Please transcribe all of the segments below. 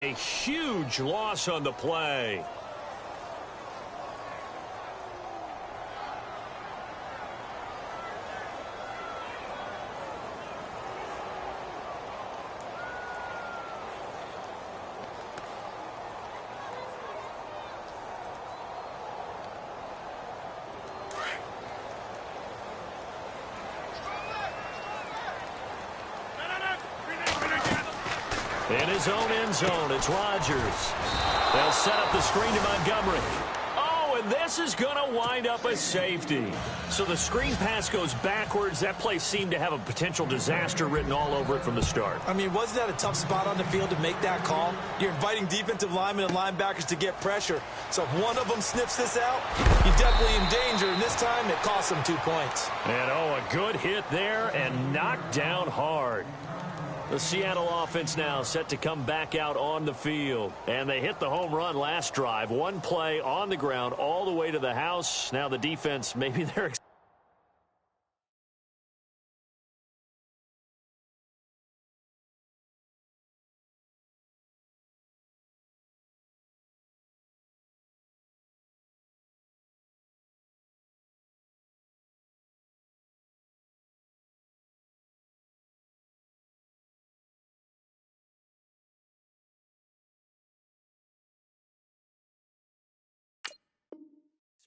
A huge loss on the play. In his own end zone, it's Rodgers. They'll set up the screen to Montgomery. Oh, and this is going to wind up a safety. So the screen pass goes backwards. That play seemed to have a potential disaster written all over it from the start. I mean, wasn't that a tough spot on the field to make that call? You're inviting defensive linemen and linebackers to get pressure. So if one of them sniffs this out, you're definitely in danger. And this time, it cost them 2 points. And, oh, a good hit there and knocked down hard. The Seattle offense now set to come back out on the field. And they hit the home run last drive. One play on the ground all the way to the house. Now the defense, maybe they're...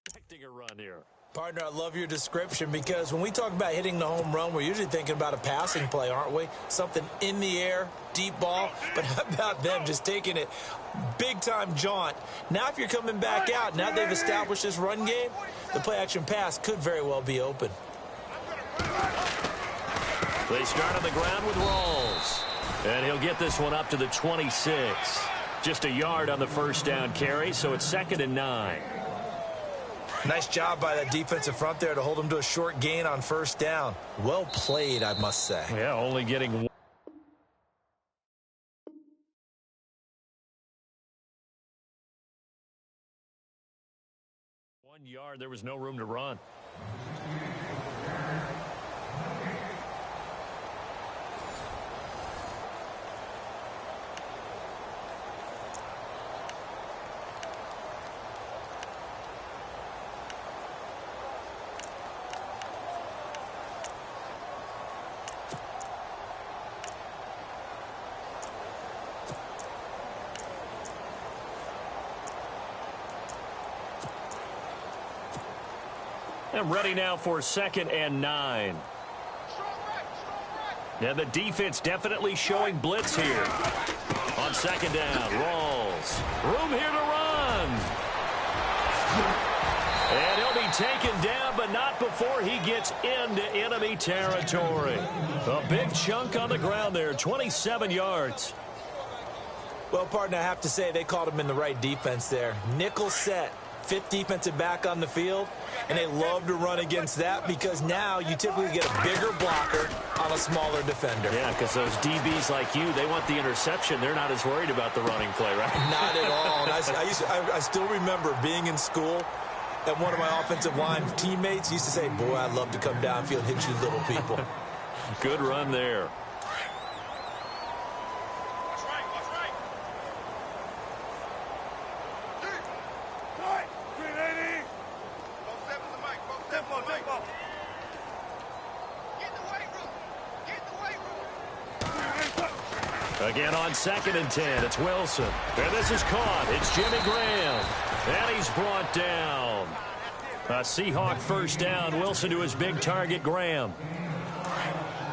expecting a run here. Partner, I love your description because when we talk about hitting the home run, we're usually thinking about a passing play, aren't we? Something in the air, deep ball. But how about them just taking it big-time jaunt? Now if you're coming back out, now they've established this run game, the play-action pass could very well be open. They start on the ground with Rawls. And he'll get this one up to the 26. Just a yard on the first down carry, so it's 2nd and 9. Nice job by that defensive front there to hold them to a short gain on first down. Well played, I must say. Yeah, only getting 1 yard. There was no room to run. And ready now for 2nd and 9. And the defense definitely showing blitz here. On 2nd down, Rawls. Room here to run. And he'll be taken down, but not before he gets into enemy territory. A big chunk on the ground there, 27 yards. Well, partner, I have to say they called him in the right defense there. Nickel set. 5th defensive back on the field, and they love to run against that because now you typically get a bigger blocker on a smaller defender. Yeah, because those DBs like you, they want the interception. They're not as worried about the running play, right? Not at all. And I still remember being in school, and one of my offensive line teammates used to say, boy, I'd love to come downfield and hit you little people. Good run there. Again on 2nd and 10, it's Wilson. And this is caught. It's Jimmy Graham. And he's brought down. A Seahawk first down. Wilson to his big target, Graham.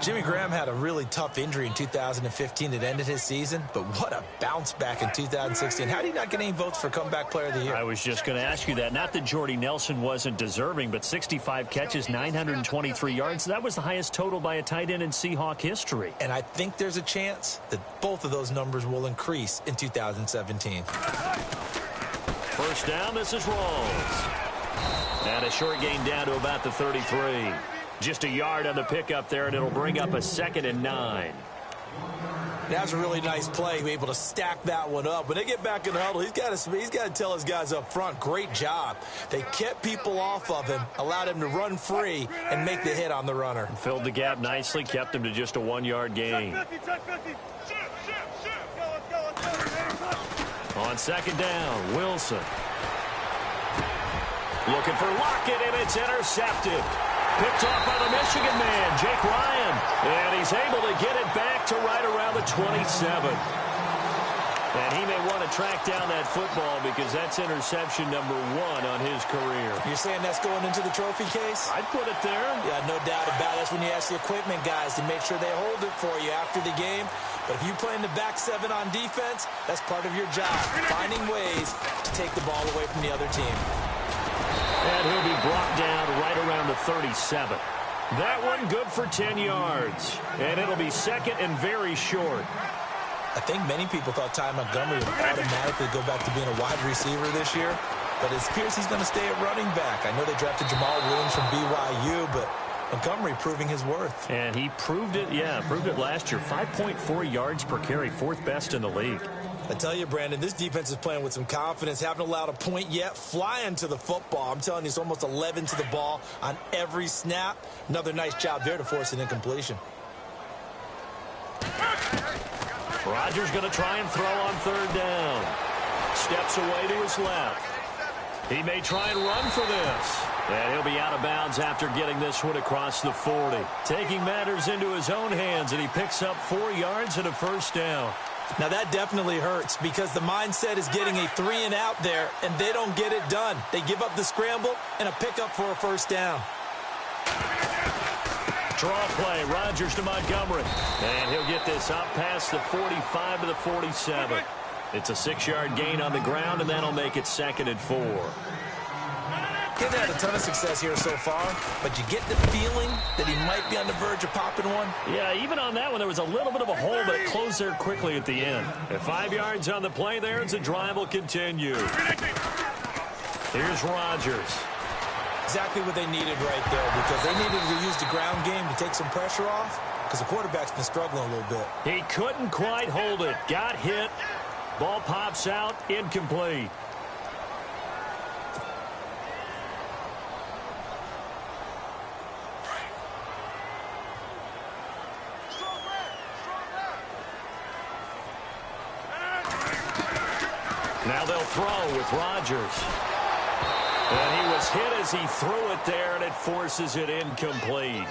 Jimmy Graham had a really tough injury in 2015 that ended his season, but what a bounce back in 2016. How did he not get any votes for Comeback Player of the Year? I was just going to ask you that. Not that Jordy Nelson wasn't deserving, but 65 catches, 923 yards. That was the highest total by a tight end in Seahawk history. And I think there's a chance that both of those numbers will increase in 2017. First down, this is Rawls. And a short gain down to about the 33. Just a yard on the pickup there, and it'll bring up a 2nd and 9. That was a really nice play, able to stack that one up. When they get back in the huddle, he's got to tell his guys up front, great job. They kept people off of him, allowed him to run free, and make the hit on the runner. Filled the gap nicely, kept him to just a 1-yard gain. On second down, Wilson. Looking for Lockett, and it's intercepted. Picked off by the Michigan man, Jake Ryan. And he's able to get it back to right around the 27. And he may want to track down that football because that's interception number 1 on his career. You're saying that's going into the trophy case? I'd put it there. Yeah, no doubt about it. That's when you ask the equipment guys to make sure they hold it for you after the game. But if you play in the back 7 on defense, that's part of your job, finding ways to take the ball away from the other team. And he'll be brought down right around the 37. That one good for 10 yards. And it'll be second and very short. I think many people thought Ty Montgomery would automatically go back to being a wide receiver this year, but it appears he's going to stay at running back. I know they drafted Jamal Williams from BYU, but Montgomery proving his worth. And he proved it, proved it last year. 5.4 yards per carry, 4th best in the league. I tell you, Brandon, this defense is playing with some confidence. Haven't allowed a point yet. Flying to the football. I'm telling you, it's almost 11 to the ball on every snap. Another nice job there to force an incompletion. Rodgers going to try and throw on 3rd down. Steps away to his left. He may try and run for this. And he'll be out of bounds after getting this one across the 40. Taking matters into his own hands, and he picks up 4 yards and a 1st down. Now that definitely hurts because the mindset is getting a 3 and out there, and they don't get it done. They give up the scramble and a pickup for a 1st down. Draw play, Rodgers to Montgomery. And he'll get this up past the 45 to the 47. It's a 6-yard gain on the ground, and that'll make it 2nd and 4. He's had a ton of success here so far, but you get the feeling that he might be on the verge of popping one. Yeah, even on that one, there was a little bit of a hole, but it closed there quickly at the end. At 5 yards on the play there, as the drive will continue. Here's Rodgers. Exactly what they needed right there because they needed to use the ground game to take some pressure off because the quarterback's been struggling a little bit. He couldn't quite hold it. Got hit. Ball pops out. Incomplete. Now they'll throw with Rodgers. And he was hit as he threw it there, and it forces it incomplete.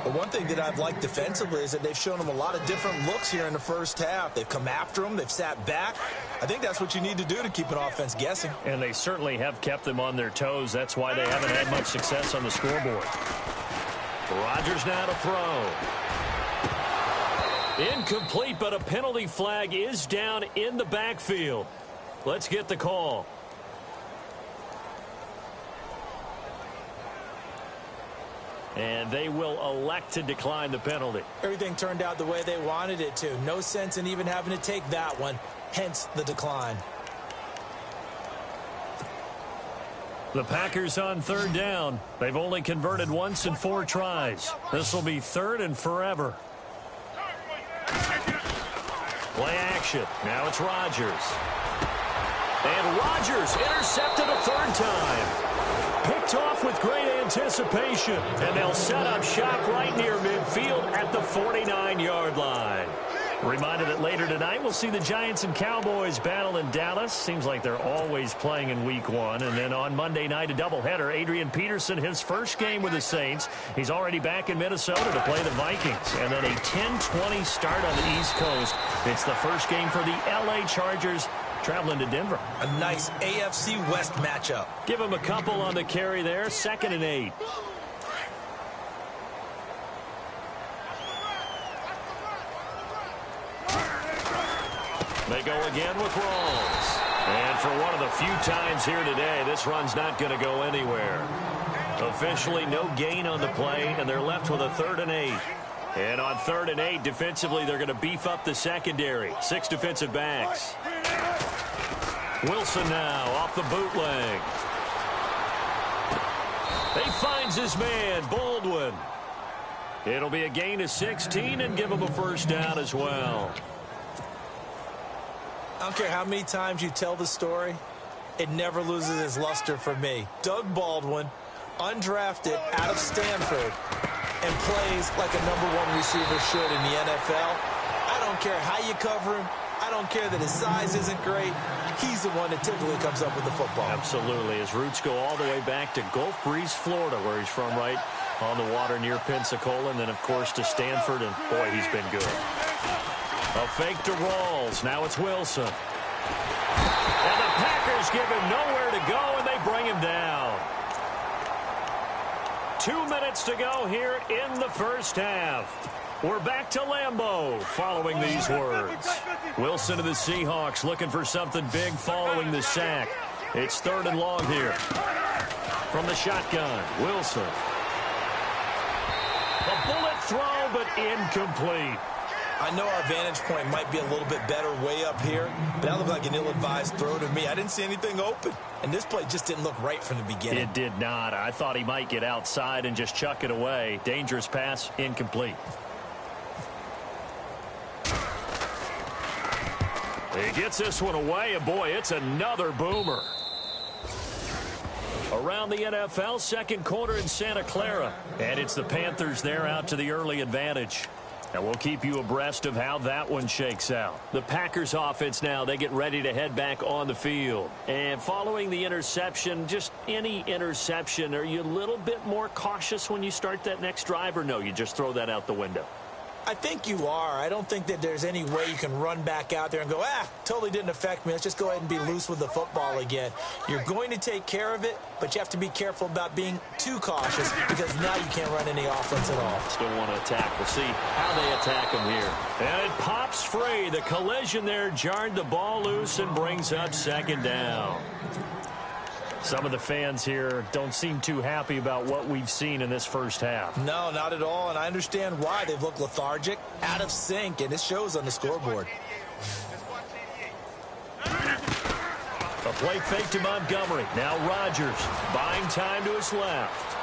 But one thing that I've liked defensively is that they've shown him a lot of different looks here in the first half. They've come after him. They've sat back. I think that's what you need to do to keep an offense guessing. And they certainly have kept them on their toes. That's why they haven't had much success on the scoreboard. Rodgers now to throw. Incomplete, but a penalty flag is down in the backfield. Let's get the call. And they will elect to decline the penalty. Everything turned out the way they wanted it to. No sense in even having to take that one, hence the decline. The Packers on 3rd down. They've only converted once in 4 tries. This will be 3rd and forever. Play action. Now it's Rodgers. And Rodgers intercepted a 3rd time. Picked off with great anticipation. And they'll set up shop right near midfield at the 49-yard line. Reminder that later tonight we'll see the Giants and Cowboys battle in Dallas. Seems like they're always playing in week 1. And then on Monday night, a doubleheader. Adrian Peterson, his first game with the Saints. He's already back in Minnesota to play the Vikings. And then a 10-20 start on the East Coast. It's the first game for the L.A. Chargers traveling to Denver. A nice AFC West matchup. Give him a couple on the carry there. 2nd and 8. They go again with Rawls. And for one of the few times here today, this run's not going to go anywhere. Officially no gain on the play, and they're left with a 3rd and 8. And on 3rd and 8, defensively, they're going to beef up the secondary. 6 defensive backs. Wilson now off the bootleg. He finds his man, Baldwin. It'll be a gain of 16 and give him a 1st down as well. I don't care how many times you tell the story, it never loses its luster for me. Doug Baldwin, undrafted out of Stanford, and plays like a #1 receiver should in the NFL. I don't care how you cover him. I don't care that his size isn't great. he's the one that typically comes up with the football. Absolutely. His roots go all the way back to Gulf Breeze, Florida, where he's from, right on the water near Pensacola, and then, of course, to Stanford, and, boy, he's been good. A fake to Rawls. Now it's Wilson. And the Packers give him nowhere to go, and they bring him down. 2 minutes to go here in the first half. We're back to Lambeau following these words. Wilson to the Seahawks looking for something big following the sack. It's 3rd and long here. From the shotgun, Wilson. A bullet throw, but incomplete. I know our vantage point might be a little bit better way up here, but that looked like an ill-advised throw to me. I didn't see anything open, and this play just didn't look right from the beginning. It did not. I thought he might get outside and just chuck it away. Dangerous pass, incomplete. He gets this one away, and boy, it's another boomer. Around the NFL, second quarter in Santa Clara. And it's the Panthers there out to the early advantage. And we'll keep you abreast of how that one shakes out. The Packers offense now, they get ready to head back on the field. And following the interception, just any interception, are you a little bit more cautious when you start that next drive, or no, you just throw that out the window? I think you are. I don't think that there's any way you can run back out there and go, totally didn't affect me. Let's just go ahead and be loose with the football again. You're going to take care of it, but you have to be careful about being too cautious because now you can't run any offense at all. Still want to attack. We'll see how they attack him here. And it pops free. The collision there jarred the ball loose and brings up 2nd down. Some of the fans here don't seem too happy about what we've seen in this first half. No, not at all, and I understand why. They've looked lethargic, out of sync, and it shows on the scoreboard. A play fake to Montgomery. Now Rodgers buying time to his left.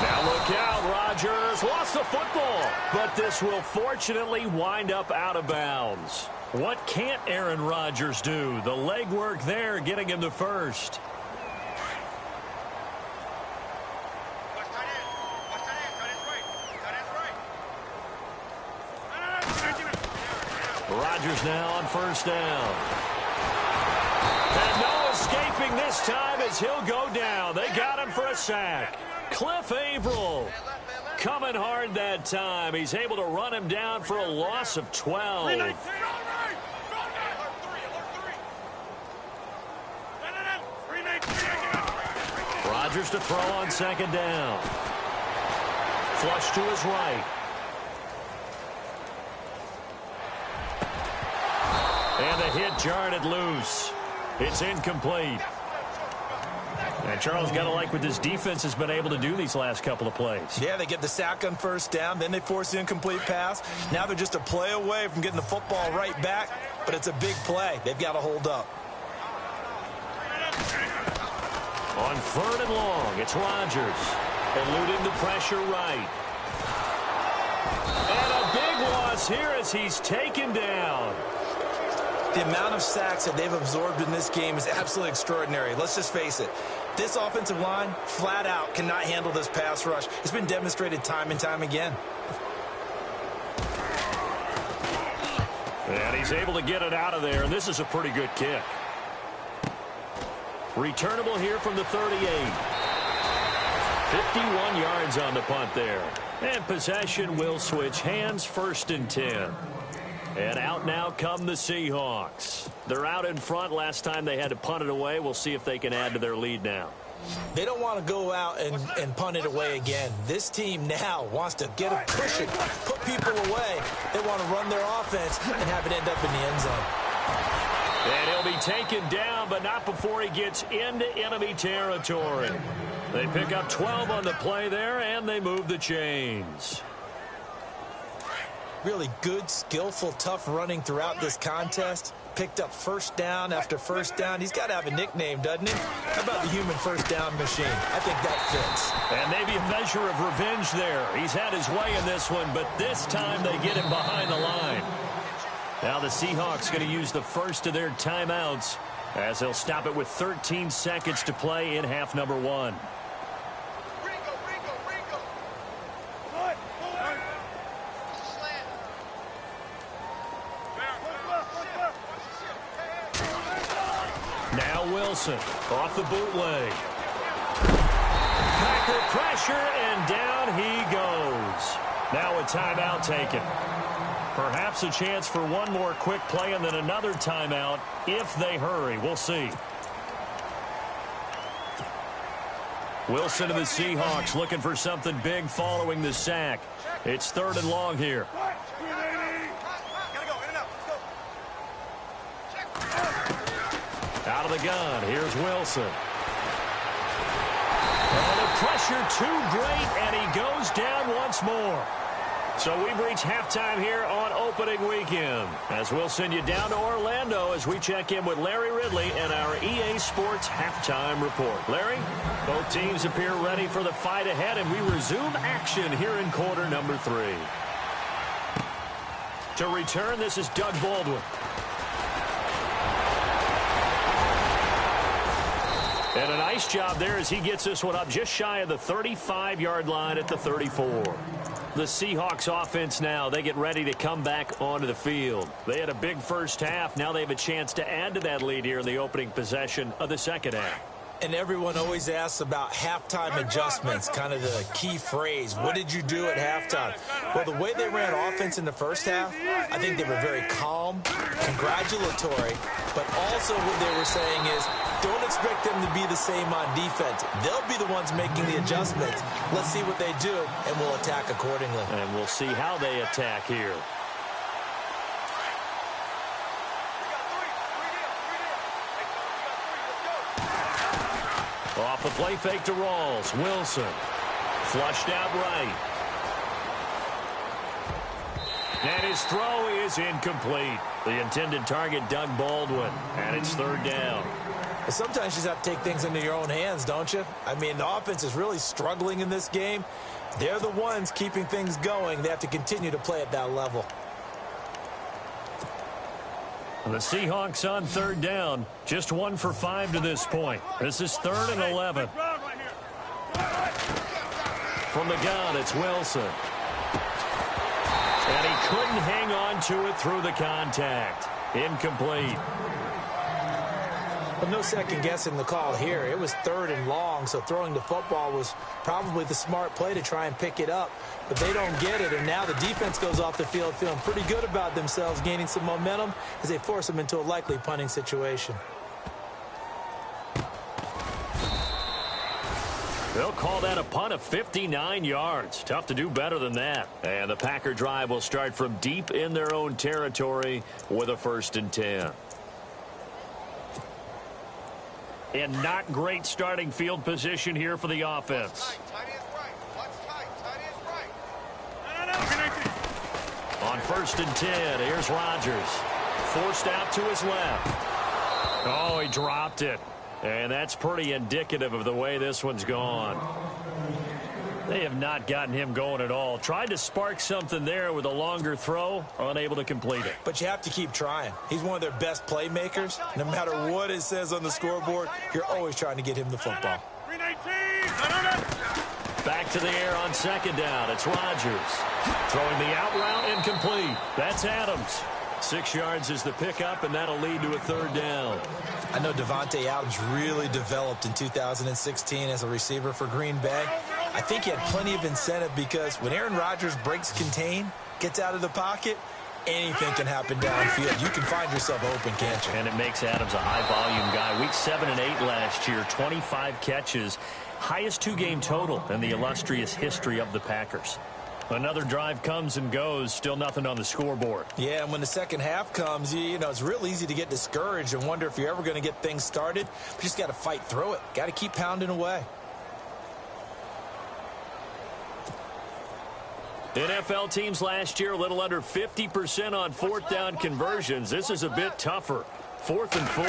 Now look out, Rodgers lost the football, but this will fortunately wind up out of bounds. What can't Aaron Rodgers do? The legwork there getting him the first. Rodgers now on 1st down. And no escaping this time as he'll go down. They got him for a sack. Cliff Averill coming hard that time. He's able to run him down for a loss of 12. Rodgers to throw on 2nd down. Flush to his right. And the hit jarred it loose. It's incomplete. And Charles, got to like what this defense has been able to do these last couple of plays. Yeah, they get the sack on 1st down, then they force the incomplete pass. Now they're just a play away from getting the football right back, but it's a big play. They've got to hold up. On 3rd and long, it's Rodgers. Eluding the pressure right. And a big loss here as he's taken down. The amount of sacks that they've absorbed in this game is absolutely extraordinary. Let's just face it. This offensive line, flat out, cannot handle this pass rush. It's been demonstrated time and time again. And he's able to get it out of there, and this is a pretty good kick. Returnable here from the 38. 51 yards on the punt there. And possession will switch hands, 1st and 10. And out now come the Seahawks. They're out in front. Last time they had to punt it away. We'll see if they can add to their lead now. They don't want to go out and punt it away again. This team now wants to get a push it, put people away. They want to run their offense and have it end up in the end zone. And he'll be taken down, but not before he gets into enemy territory. They pick up 12 on the play there, and they move the chains. Really good, skillful, tough running throughout this contest. Picked up 1st down after 1st down. He's got to have a nickname, doesn't he? How about the human 1st down machine? I think that fits. And maybe a measure of revenge there. He's had his way in this one, but this time they get him behind the line. Now the Seahawks going to use the first of their timeouts as they'll stop it with 13 seconds to play in half number 1. Now Wilson off the bootleg. Packer pressure, and down he goes. Now a timeout taken. Perhaps a chance for one more quick play and then another timeout if they hurry. We'll see. Wilson of the Seahawks looking for something big following the sack. It's 3rd and long here. Out of the gun, here's Wilson. And the pressure too great, and he goes down once more. So we've reached halftime here on opening weekend, as we'll send you down to Orlando as we check in with Larry Ridley and our EA Sports halftime report. Larry, both teams appear ready for the fight ahead, and we resume action here in quarter number 3. To return, this is Doug Baldwin. And a nice job there as he gets this one up just shy of the 35-yard line at the 34. The Seahawks offense now, they get ready to come back onto the field. They had a big first half. Now they have a chance to add to that lead here in the opening possession of the second half. And everyone always asks about halftime adjustments, kind of the key phrase. What did you do at halftime? Well, the way they ran offense in the first half, I think they were very calm, congratulatory, but also what they were saying is don't expect them to be the same on defense. They'll be the ones making the adjustments. Let's see what they do, and we'll attack accordingly. And we'll see how they attack here. Off the play fake to Rawls. Wilson. Flushed out right. And his throw is incomplete. The intended target, Doug Baldwin. And it's 3rd down. Sometimes you just have to take things into your own hands, don't you? I mean, the offense is really struggling in this game. They're the ones keeping things going. They have to continue to play at that level. The Seahawks on 3rd down. Just 1 for 5 to this point. This is 3rd and 11. From the gun, it's Wilson. And he couldn't hang on to it through the contact. Incomplete. Well, no second guessing the call here. It was 3rd and long, so throwing the football was probably the smart play to try and pick it up. But they don't get it, and now the defense goes off the field feeling pretty good about themselves, gaining some momentum as they force them into a likely punting situation. They'll call that a punt of 59 yards. Tough to do better than that. And the Packer drive will start from deep in their own territory with a 1st and 10. And not great starting field position here for the offense. On 1st and 10, here's Rodgers. Forced out to his left. Oh, he dropped it. And that's pretty indicative of the way this one's gone. They have not gotten him going at all. Tried to spark something there with a longer throw, unable to complete it. But you have to keep trying. He's one of their best playmakers. No matter what it says on the scoreboard, you're always trying to get him the football. Back to the air on 2nd down. It's Rodgers. Throwing the out route incomplete. That's Adams. 6 yards is the pickup, and that'll lead to a 3rd down. I know Devontae Adams really developed in 2016 as a receiver for Green Bay. I think he had plenty of incentive because when Aaron Rodgers breaks contain, gets out of the pocket, anything can happen downfield. You can find yourself open, can't you? And it makes Adams a high-volume guy. Week 7 and 8 last year, 25 catches. Highest 2-game total in the illustrious history of the Packers. Another drive comes and goes. Still nothing on the scoreboard. Yeah, and when the second half comes, you know, it's real easy to get discouraged and wonder if you're ever going to get things started. You just got to fight through it. Got to keep pounding away. NFL teams last year a little under 50% on 4th down conversions. This is a bit tougher. 4th and 4.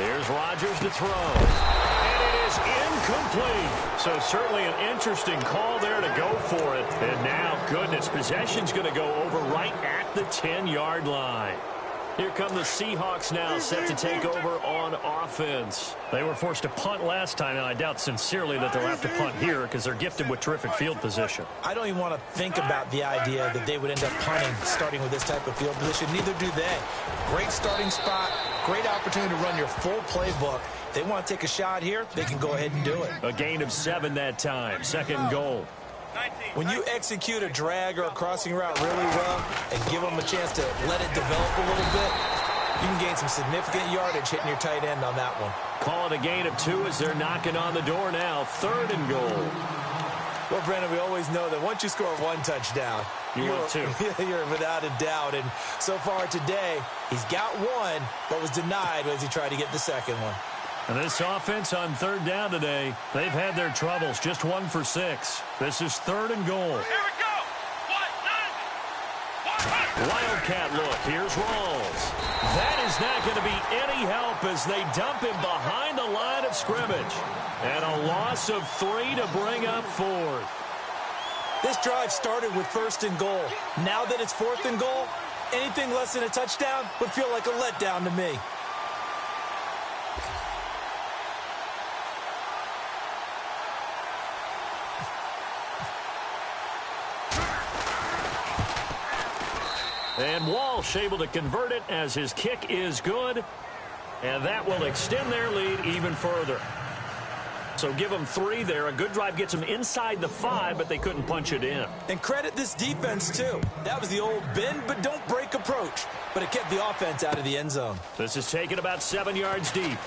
Here's Rodgers to throw. And it is incomplete. So certainly an interesting call there to go for it. And now, goodness, possession's going to go over right at the 10-yard line. Here come the Seahawks now, set to take over on offense. They were forced to punt last time, and I doubt sincerely that they'll have to punt here because they're gifted with terrific field position. I don't even want to think about the idea that they would end up punting starting with this type of field position. Neither do they. Great starting spot, great opportunity to run your full playbook. If they want to take a shot here, they can go ahead and do it. A gain of 7 that time, second and goal. When you execute a drag or a crossing route really well and give them a chance to let it develop a little bit, you can gain some significant yardage hitting your tight end on that one. Call it a gain of 2 as they're knocking on the door now. Third and goal. Well, Brandon, we always know that once you score 1 touchdown, you're without a doubt. And so far today, he's got 1, but was denied as he tried to get the second one. And this offense on third down today, they've had their troubles. Just 1 for 6. This is third and goal. Here we go. Wildcat look. Here's Rawls. That is not going to be any help as they dump him behind the line of scrimmage. And a loss of 3 to bring up 4th. This drive started with 1st and goal. Now that it's 4th and goal, anything less than a touchdown would feel like a letdown to me. And Walsh able to convert it as his kick is good. And that will extend their lead even further. So give them 3 there. A good drive gets them inside the 5, but they couldn't punch it in. And credit this defense, too. That was the old bend but don't break approach. But it kept the offense out of the end zone. This is taken about 7 yards deep.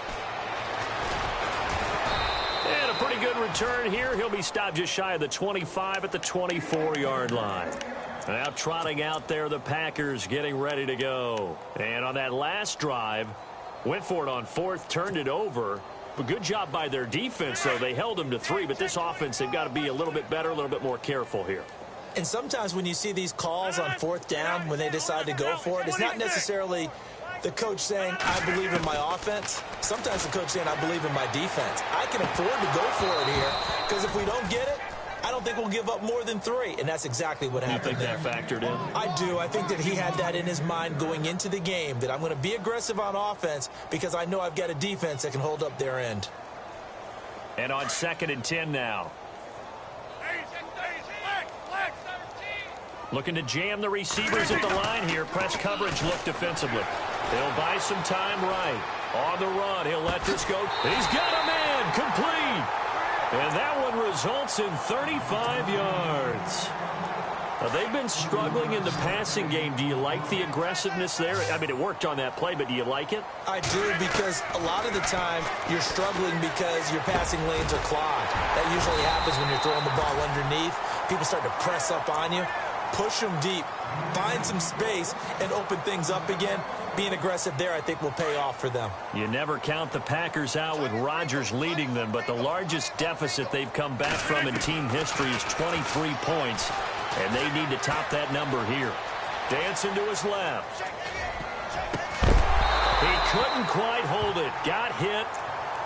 And a pretty good return here. He'll be stopped just shy of the 25 at the 24-yard line. Now trotting out there, the Packers getting ready to go. And on that last drive, went for it on 4th, turned it over. A good job by their defense, though. They held them to 3, but this offense, they've got to be a little bit better, a little bit more careful here. And sometimes when you see these calls on 4th down, when they decide to go for it, it's not necessarily the coach saying, I believe in my offense. Sometimes the coach saying, I believe in my defense. I can afford to go for it here, because if we don't get it, I don't think we'll give up more than 3, and that's exactly what happened there. You think that factored in? I do. I think that he had that in his mind going into the game, that I'm going to be aggressive on offense because I know I've got a defense that can hold up their end. And on 2nd and 10 now. Looking to jam the receivers at the line here. Press coverage look defensively. They'll buy some time right. On the run, he'll let this go. He's got a man complete. And that one results in 35 yards. They've been struggling in the passing game. Do you like the aggressiveness there? I mean, it worked on that play, but do you like it? I do, because a lot of the time you're struggling because your passing lanes are clogged. That usually happens when you're throwing the ball underneath. People start to press up on you. Push them deep. Find some space and open things up again. Being aggressive there, I think, will pay off for them. You never count the Packers out with Rodgers leading them, but the largest deficit they've come back from in team history is 23 points, and they need to top that number here. Dancing to his left. He couldn't quite hold it. Got hit.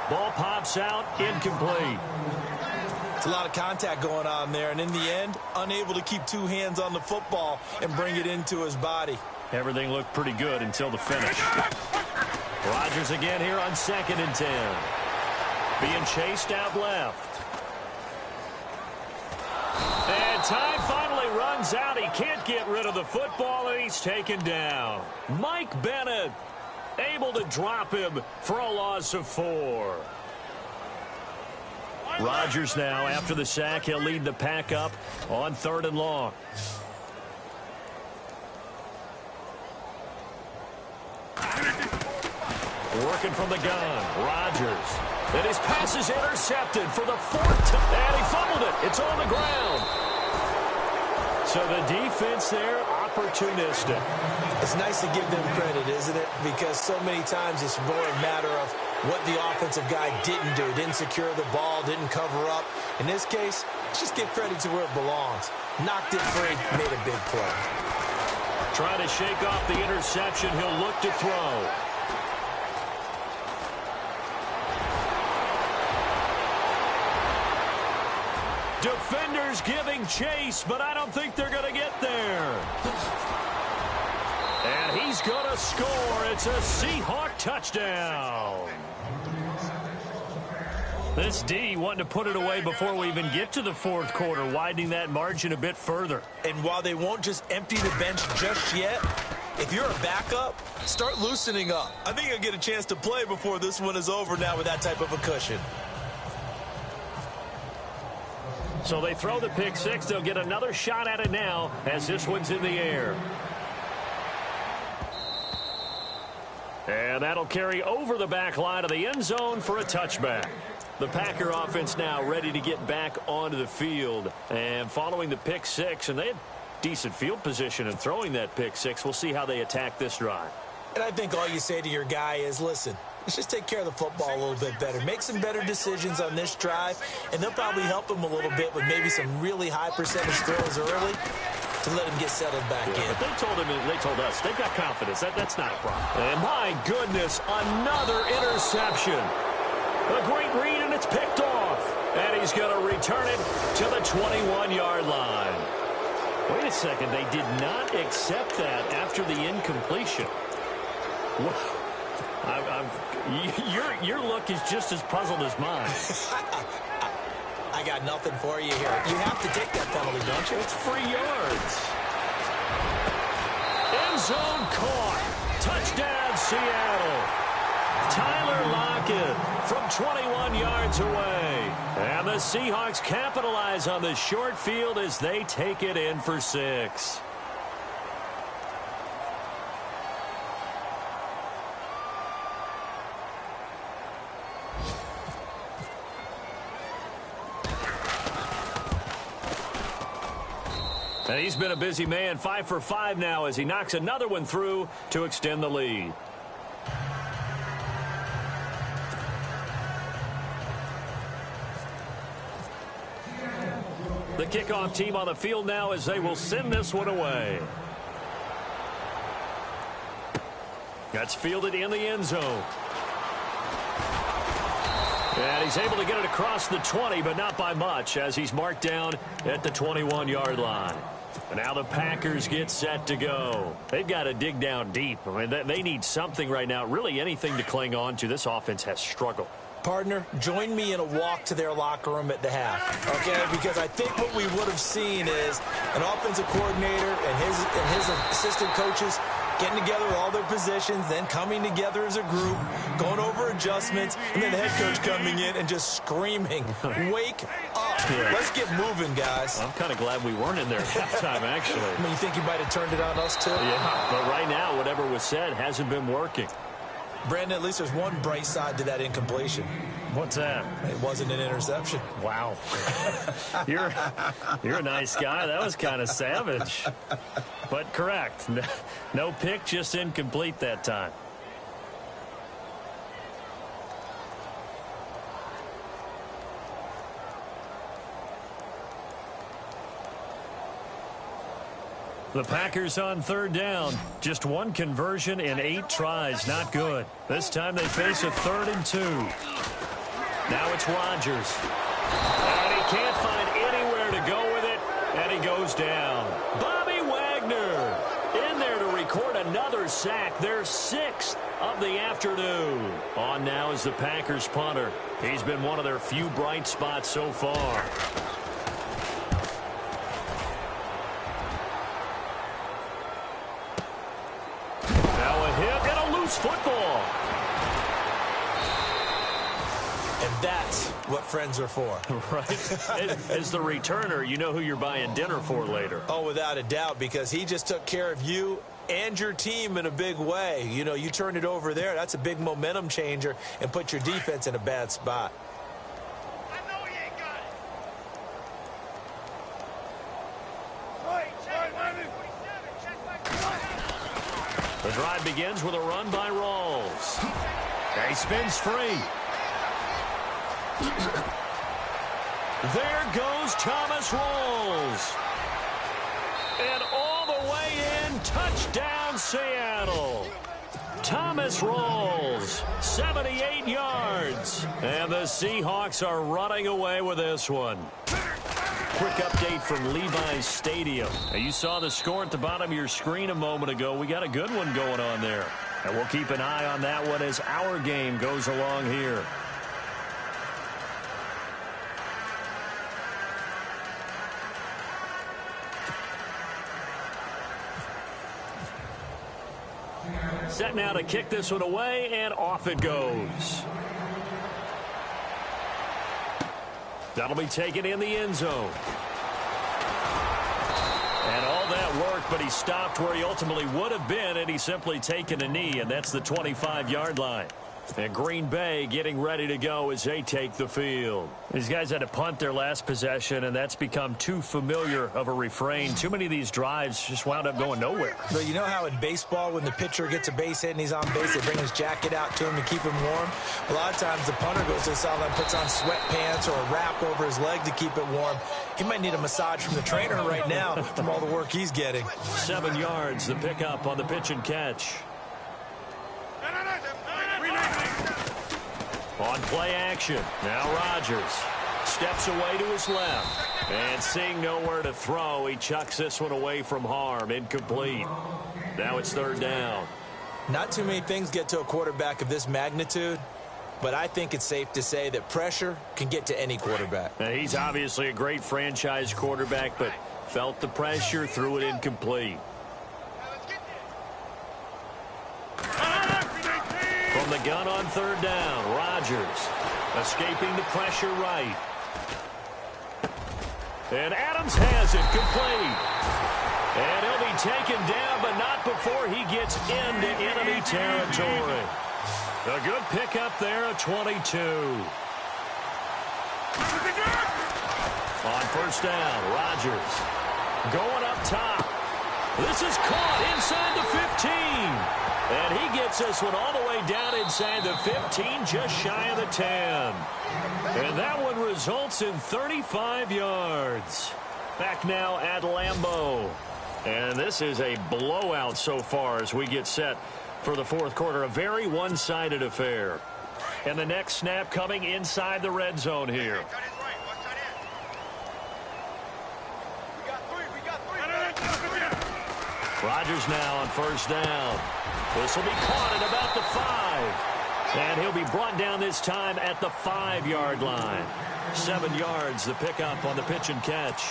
Ball pops out. Incomplete. It's a lot of contact going on there, and in the end, unable to keep 2 hands on the football and bring it into his body. Everything looked pretty good until the finish. Rodgers again here on 2nd and 10. Being chased out left. And time finally runs out. He can't get rid of the football, and he's taken down. Mike Bennett able to drop him for a loss of 4. Rodgers now, after the sack, he'll lead the pack up on 3rd and long. Working from the gun, Rodgers. And his pass is intercepted for the 4th time. And he fumbled it. It's on the ground. So the defense there, opportunistic. It's nice to give them credit, isn't it? Because so many times it's more a matter of what the offensive guy didn't do. Didn't secure the ball, didn't cover up. In this case, just give credit to where it belongs. Knocked it free, made a big play. Trying to shake off the interception. He'll look to throw. Defenders giving chase, but I don't think they're going to get there. And he he's going to score. It's a Seahawk touchdown. This D wanting to put it away before we even get to the fourth quarter, widening that margin a bit further. And while they won't just empty the bench just yet, if you're a backup, start loosening up. I think you'll get a chance to play before this one is over now with that type of a cushion. So they throw the pick six. They'll get another shot at it now as this one's in the air. And that'll carry over the back line of the end zone for a touchback. The Packer offense now ready to get back onto the field. And following the pick six, and they had decent field position in throwing that pick six. We'll see how they attack this drive. And I think all you say to your guy is, listen, let's just take care of the football a little bit better. Make some better decisions on this drive, and they'll probably help him a little bit with maybe some really high percentage throws early to let him get settled back in. But they told us, they've got confidence. That's not a problem. And my goodness, another interception. A great read, and it's picked off. And he's going to return it to the 21-yard line. Wait a second, they did not accept that after the incompletion. Your look is just as puzzled as mine. I got nothing for you here. You have to take that penalty, don't you? It's free yards. End zone caught. Touchdown, Seattle. Tyler Lockett from 21 yards away. And the Seahawks capitalize on the short field as they take it in for 6. And he's been a busy man, 5 for 5 now as he knocks another one through to extend the lead. The kickoff team on the field now as they will send this one away. That's fielded in the end zone. And he's able to get it across the 20, but not by much as he's marked down at the 21-yard line. And now the Packers get set to go. They've got to dig down deep. I mean, they need something right now, really anything to cling on to. This offense has struggled. Partner, join me in a walk to their locker room at the half, okay? Because I think what we would have seen is an offensive coordinator and his assistant coaches getting together all their positions, then coming together as a group, going over adjustments, and then the head coach coming in and just screaming, wake up. Yeah. Let's get moving, guys. I'm kind of glad we weren't in there at halftime, actually. I mean, you think you might have turned it on us, too? Yeah, but right now, whatever was said hasn't been working. Brandon, at least there's one bright side to that incompletion. What's that? It wasn't an interception. Wow. You're a nice guy. That was kind of savage. But correct. No pick, just incomplete that time. The Packers on third down. Just one conversion in 8 tries. Not good. This time they face a 3rd and 2. Now it's Rodgers. And he can't find anywhere to go with it. And he goes down. Bobby Wagner in there to record another sack. Their 6th of the afternoon. On now is the Packers punter. He's been one of their few bright spots so far. Football. And that's what friends are for. Right. As the returner, you know who you're buying dinner for later. Oh, without a doubt, because he just took care of you and your team in a big way. You know, you turned it over there. That's a big momentum changer and put your defense in a bad spot. The drive begins with a run by Rawls. He spins free. There goes Thomas Rawls. And all the way in, touchdown Seattle. Thomas Rawls, 78 yards. And the Seahawks are running away with this one. quick update from Levi's Stadium. Now, you saw the score at the bottom of your screen a moment ago. We got a good one going on there. And we'll keep an eye on that one as our game goes along here. Set now to kick this one away, and off it goes. That'll be taken in the end zone. And all that work, but he stopped where he ultimately would have been, and he's simply taken a knee, and that's the 25-yard line. And Green Bay getting ready to go as they take the field. These guys had to punt their last possession, and that's become too familiar of a refrain. Too many of these drives just wound up going nowhere. But you know how in baseball, when the pitcher gets a base hit and he's on base, they bring his jacket out to him to keep him warm? A lot of times the punter goes to the sideline, puts on sweatpants or a wrap over his leg to keep it warm. He might need a massage from the trainer right now from all the work he's getting. 7 yards, the pickup on the pitch and catch. On play action, now Rodgers steps away to his left. And seeing nowhere to throw, he chucks this one away from harm. Incomplete. Now it's 3rd down. Not too many things get to a quarterback of this magnitude, but I think it's safe to say that pressure can get to any quarterback. Now, he's obviously a great franchise quarterback, but felt the pressure, threw it incomplete. From the gun on 3rd down, Rodgers escaping the pressure right. And Adams has it complete. And he'll be taken down, but not before he gets into enemy territory. A good pickup there at 22. On 1st down, Rodgers going up top. This is caught inside the 15. And he gets this one all the way down inside the 15, just shy of the 10. And that one results in 35 yards. Back now at Lambeau. And this is a blowout so far as we get set for the 4th quarter. A very one-sided affair. And the next snap coming inside the red zone here. Rodgers now on 1st down. This will be caught at about the 5. And he'll be brought down this time at the 5-yard line. 7 yards, the pickup on the pitch and catch.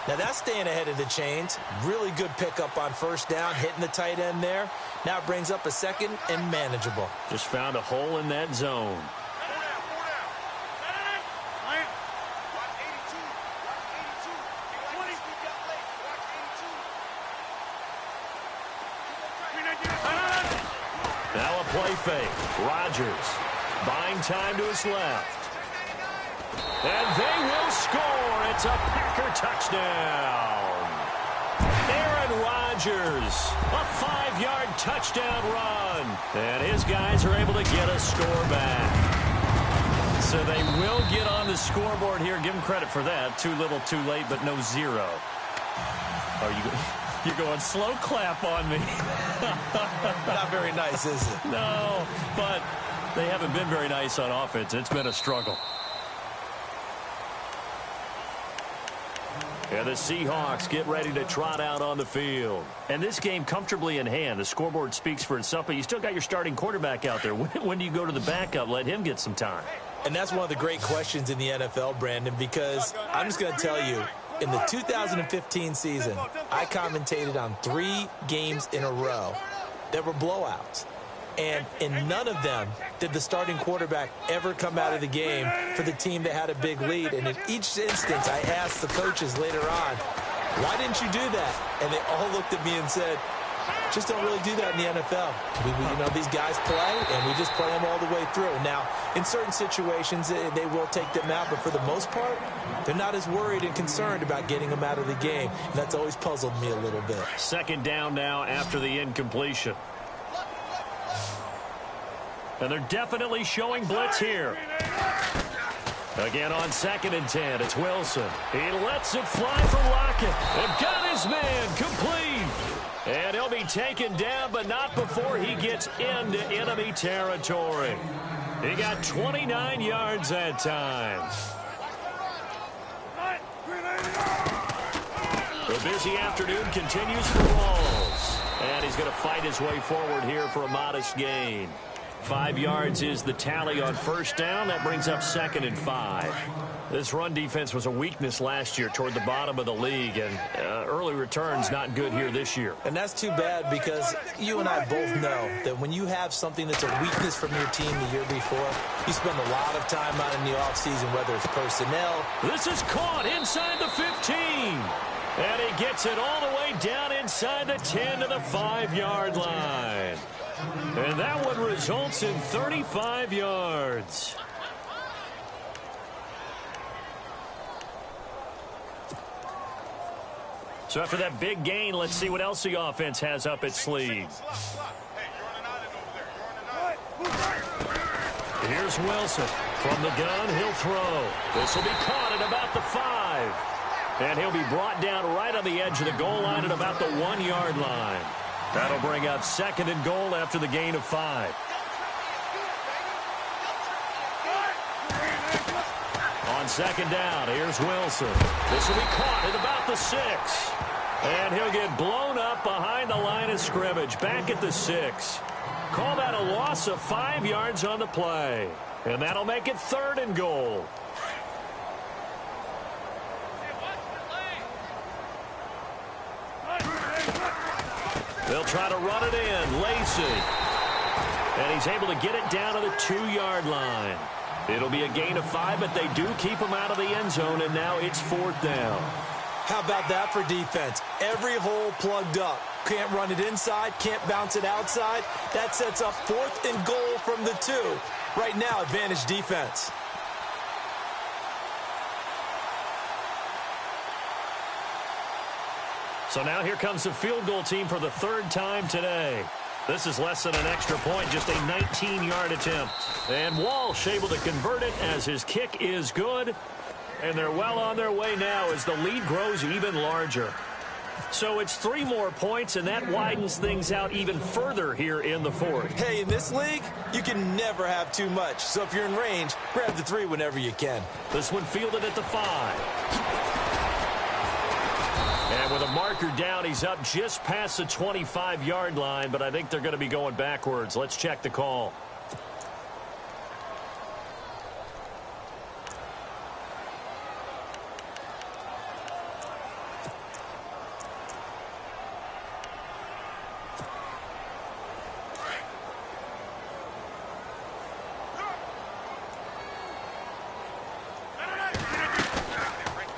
Now that's staying ahead of the chains. Really good pickup on 1st down, hitting the tight end there. Now it brings up a 2nd and manageable. Just found a hole in that zone. Now a play fake. Rodgers buying time to his left. And they will score. It's a Packer touchdown. Aaron Rodgers, a 5-yard touchdown run. And his guys are able to get a score back. So they will get on the scoreboard here. Give them credit for that. Too little, too late, but no 0. Are you good? You're going slow clap on me. Not very nice, is it? No, but they haven't been very nice on offense. It's been a struggle. And the Seahawks get ready to trot out on the field. And this game comfortably in hand. The scoreboard speaks for itself, but you still got your starting quarterback out there. When do you go to the backup? Let him get some time. And that's one of the great questions in the NFL, Brandon, because I'm just going to tell you, in the 2015 season, I commentated on 3 games in a row that were blowouts. And in none of them did the starting quarterback ever come out of the game for the team that had a big lead. And in each instance, I asked the coaches later on, why didn't you do that? And they all looked at me and said, just don't really do that in the NFL. You know, these guys play, and we just play them all the way through. Now, in certain situations, they will take them out, but for the most part, they're not as worried and concerned about getting them out of the game. And that's always puzzled me a little bit. 2nd down now after the incompletion. And they're definitely showing blitz here. Again on 2nd and 10, it's Wilson. He lets it fly for Lockett. And got his man complete. And he'll be taken down, but not before he gets into enemy territory. He got 29 yards that time. busy afternoon continues for Rawls. And he's going to fight his way forward here for a modest gain. 5 yards is the tally on first down. That brings up 2nd and 5. This run defense was a weakness last year toward the bottom of the league, and early returns not good here this year. And that's too bad because you and I both know that when you have something that's a weakness from your team the year before, you spend a lot of time out in the offseason, whether it's personnel. This is caught inside the 15. And he gets it all the way down inside the 10 to the 5-yard line. And that one results in 35 yards. So after that big gain, let's see what else the offense has up its sleeve. Here's Wilson. From the gun, he'll throw. This will be caught at about the 5. And he'll be brought down right on the edge of the goal line at about the 1-yard line. That'll bring up 2nd and goal after the gain of 5. On 2nd down, here's Wilson. This will be caught at about the 6. And he'll get blown up behind the line of scrimmage, back at the 6. Call that a loss of 5 yards on the play. And that'll make it 3rd and goal. They'll try to run it in. Lacey. And he's able to get it down to the 2-yard line. It'll be a gain of 5, but they do keep him out of the end zone, and now it's 4th down. How about that for defense? Every hole plugged up. Can't run it inside, can't bounce it outside. That sets up 4th and goal from the 2. Right now, advantage defense. So now here comes the field goal team for the 3rd time today. This is less than an extra point, just a 19-yard attempt. And Walsh able to convert it as his kick is good. And they're well on their way now as the lead grows even larger. So it's 3 more points, and that widens things out even further here in the 4th. Hey, in this league, you can never have too much. So if you're in range, grab the 3 whenever you can. This one fielded at the 5. And with a marker down, he's up just past the 25-yard line, but I think they're going to be going backwards. Let's check the call.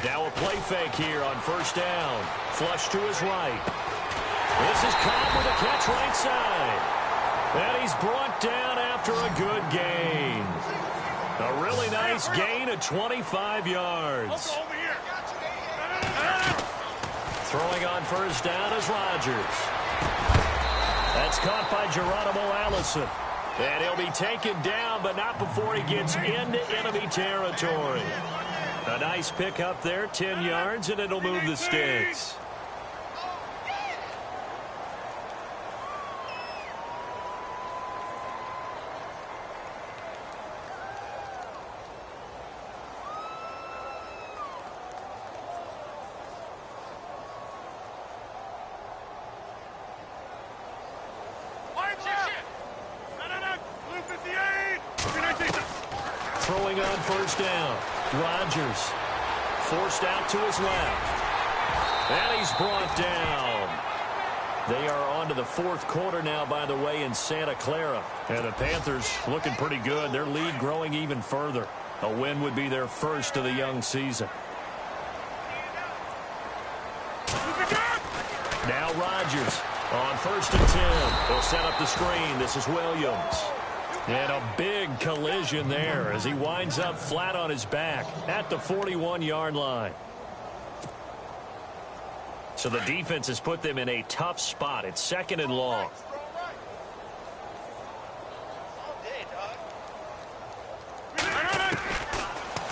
Now a play fake here on 1st down. Flush to his right. This is Cobb with a catch right side. And he's brought down after a good gain. A really nice gain of 25 yards. Throwing on 1st down is Rodgers. That's caught by Geronimo Allison. And he'll be taken down, but not before he gets into enemy territory. A nice pick up there, 10 yards, and it'll move the sticks. Throwing on 1st down. Rodgers forced out to his left. And he's brought down. They are on to the 4th quarter now, by the way, in Santa Clara. And the Panthers looking pretty good. Their lead growing even further. A win would be their first of the young season. Now Rodgers on 1st and 10. They'll set up the screen. This is Williams. And a big collision there as he winds up flat on his back at the 41-yard line. So the defense has put them in a tough spot. It's 2nd and long.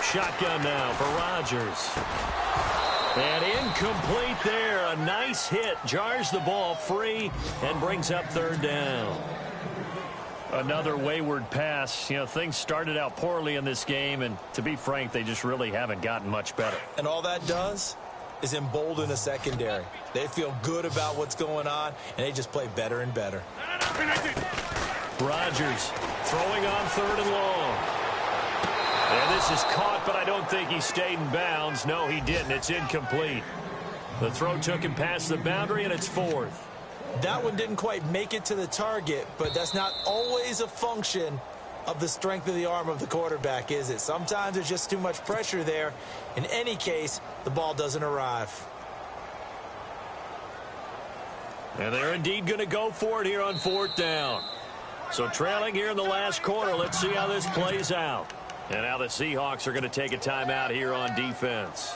Shotgun now for Rodgers. And incomplete there. A nice hit. Jars the ball free and brings up 3rd down. Another wayward pass. You know, things started out poorly in this game, and to be frank, they just really haven't gotten much better. And all that does is embolden a secondary. They feel good about what's going on, and they just play better and better. Rodgers throwing on 3rd and long. And this is caught, but I don't think he stayed in bounds. No, he didn't. It's incomplete. The throw took him past the boundary, and it's 4th. That one didn't quite make it to the target, but that's not always a function of the strength of the arm of the quarterback, is it? Sometimes there's just too much pressure there. In any case, the ball doesn't arrive. And they're indeed going to go for it here on 4th down. So trailing here in the last quarter, let's see how this plays out. And now the Seahawks are going to take a timeout here on defense.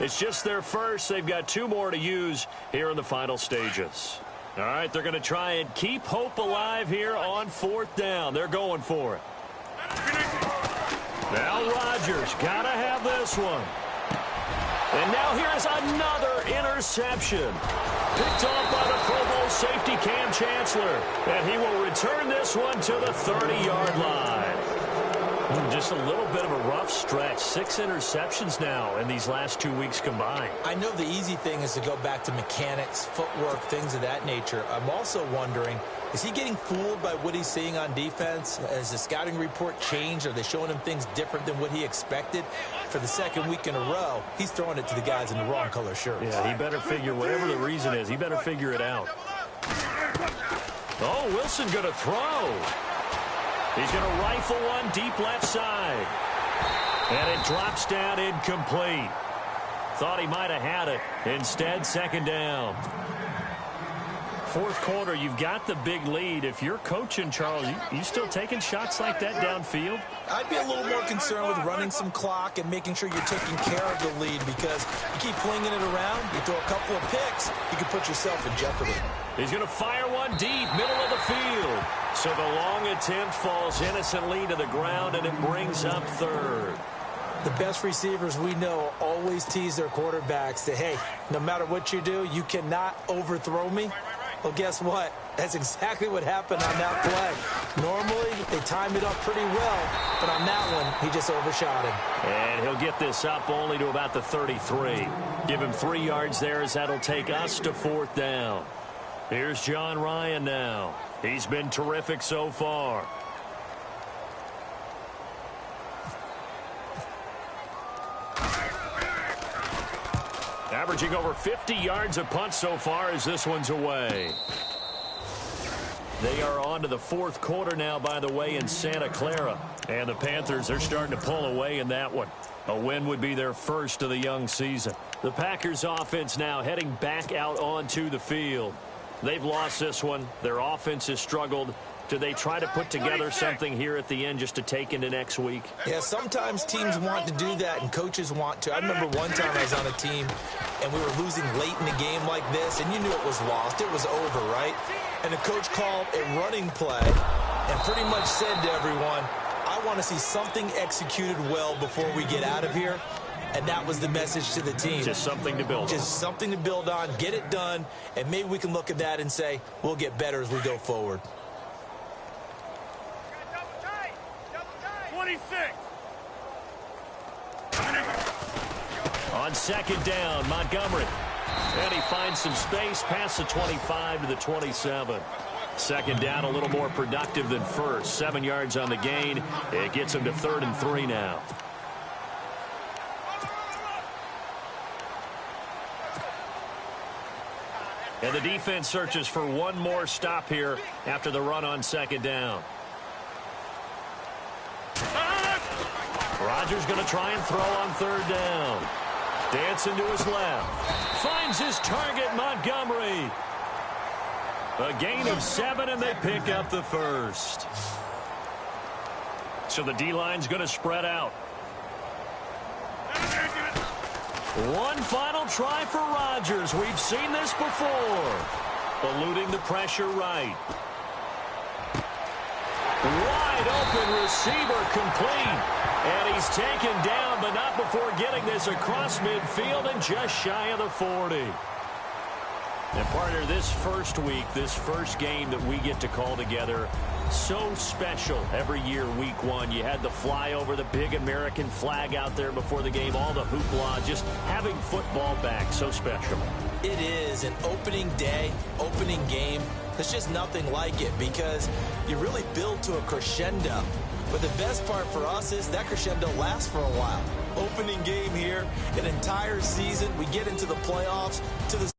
It's just their first. They've got 2 more to use here in the final stages. All right, they're going to try and keep hope alive here on 4th down. They're going for it. Now Rodgers got to have this one. And now here's another interception. Picked off by the Pro Bowl safety Cam Chancellor. And he will return this one to the 30-yard line. Just a little bit of a rough stretch. 6 interceptions now in these last 2 weeks combined. I know the easy thing is to go back to mechanics, footwork, things of that nature. I'm also wondering, is he getting fooled by what he's seeing on defense? Has the scouting report changed? Are they showing him things different than what he expected? For the 2nd week in a row, he's throwing it to the guys in the wrong color shirts. Yeah, he better figure, whatever the reason is, he better figure it out. Oh, Wilson going to throw. He's going to rifle one deep left side. And it drops down incomplete. Thought he might have had it. Instead, 2nd down. 4th quarter, you've got the big lead. If you're coaching, Charles, you still taking shots like that downfield? I'd be a little more concerned with running some clock and making sure you're taking care of the lead, because you keep flinging it around, you throw a couple of picks, you can put yourself in jeopardy. He's going to fire one deep, middle of the field. So the long attempt falls innocently to the ground, and it brings up 3rd. The best receivers we know always tease their quarterbacks that, hey, no matter what you do, you cannot overthrow me. Well, guess what? That's exactly what happened on that play. Normally, they timed it up pretty well, but on that one, he just overshot him. And he'll get this up only to about the 33. Give him 3 yards there, as that'll take us to 4th down. Here's John Ryan now. He's been terrific so far. Averaging over 50 yards a punt so far as this one's away. They are on to the 4th quarter now, by the way, in Santa Clara. And the Panthers are starting to pull away in that one. A win would be their first of the young season. The Packers offense now heading back out onto the field. They've lost this one. Their offense has struggled. Do they try to put together something here at the end just to take into next week? Yeah, sometimes teams want to do that and coaches want to. I remember one time I was on a team and we were losing late in a game like this, and you knew it was lost. It was over, right? And the coach called a running play and pretty much said to everyone, I want to see something executed well before we get out of here. And that was the message to the team. Just something to build on. Just something to build on, get it done, and maybe we can look at that and say, we'll get better as we go forward. 26. On 2nd down, Montgomery. And he finds some space past the 25 to the 27. 2nd down, a little more productive than first. 7 yards on the gain. It gets him to 3rd and 3 now. And the defense searches for one more stop here after the run on 2nd down. Rodgers going to try and throw on 3rd down. Dancing to his left. Finds his target, Montgomery. A gain of 7, and they pick up the first. So the D-line's going to spread out. One final try for Rodgers. We've seen this before. Eluding the pressure right. Wide open receiver complete. And he's taken down, but not before getting this across midfield and just shy of the 40. And partner, this first week, this first game that we get to call together, So special every year, week one. You had the flyover, the big American flag out there before the game, all the hoopla, just having football back, so special. It is an opening day, opening game. There's just nothing like it because you really build to a crescendo. But the best part for us is that crescendo lasts for a while. Opening game here, an entire season. We get into the playoffs to the